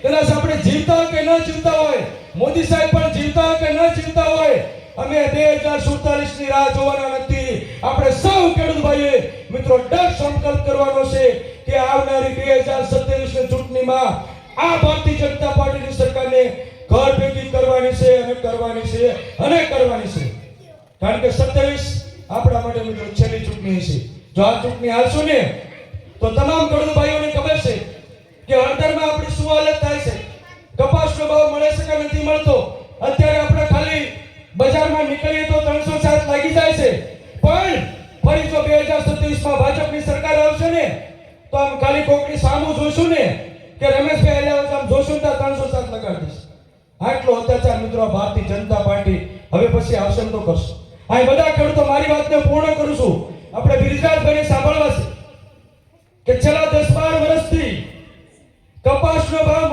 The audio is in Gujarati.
કદાચ આપણે જીવતા કે ન જીવતા હોય, મોદી સાહેબ પણ જીવતા કે ન જીવતા હોય, અમે 2047 ની રાહ જોવાના નથી. આપણે સૌ ખેડૂત ભાઈએ મિત્રો ડટ સંકલ્પ કરવાનો છે કે આવનારી 2027 ની ચૂંટણીમાં આ ભારતીય જનતા પાર્ટીની સરકારને ઘર ભેગી કરવાની છે અને કરવાની છે અને કરવાની છે. કારણ કે 27 આપણા માટે મિત્રો છેલ્લી ચૂંટણી છે. જો આ ચૂંટણી હાલશું ને તો તમામ ખેડૂત ભાઈઓને ખબર છે કે હળદરમાં આપણી શું હાલત થાય છે. કપાસનો ભાવ મળે છે કે નથી મળતો. અત્યારે આપણે ખાલી બજારમાં નીકળીએ તો 307 લાગી જાય છે. પણ ફરી જો 2027 માં ભાજપની સરકાર આવશે ને તો આમ ખાલી કોકની સામું જોઈશું ને કે રમેશભાઈ એટલે આમ જોશું તો 307 લગાડી દઈશ. આટલો અત્યાચાર મિત્રો ભારતીય જનતા પાર્ટી હવે પછી આવશે તો કરશે. આ બધા ખેડૂતો મારી વાતને પૂર્ણ કરું છું. આપણે બિરજાભાઈને સાંભળવા છે કે છેલ્લા 10-12 વર્ષથી કપાસનો ભાવ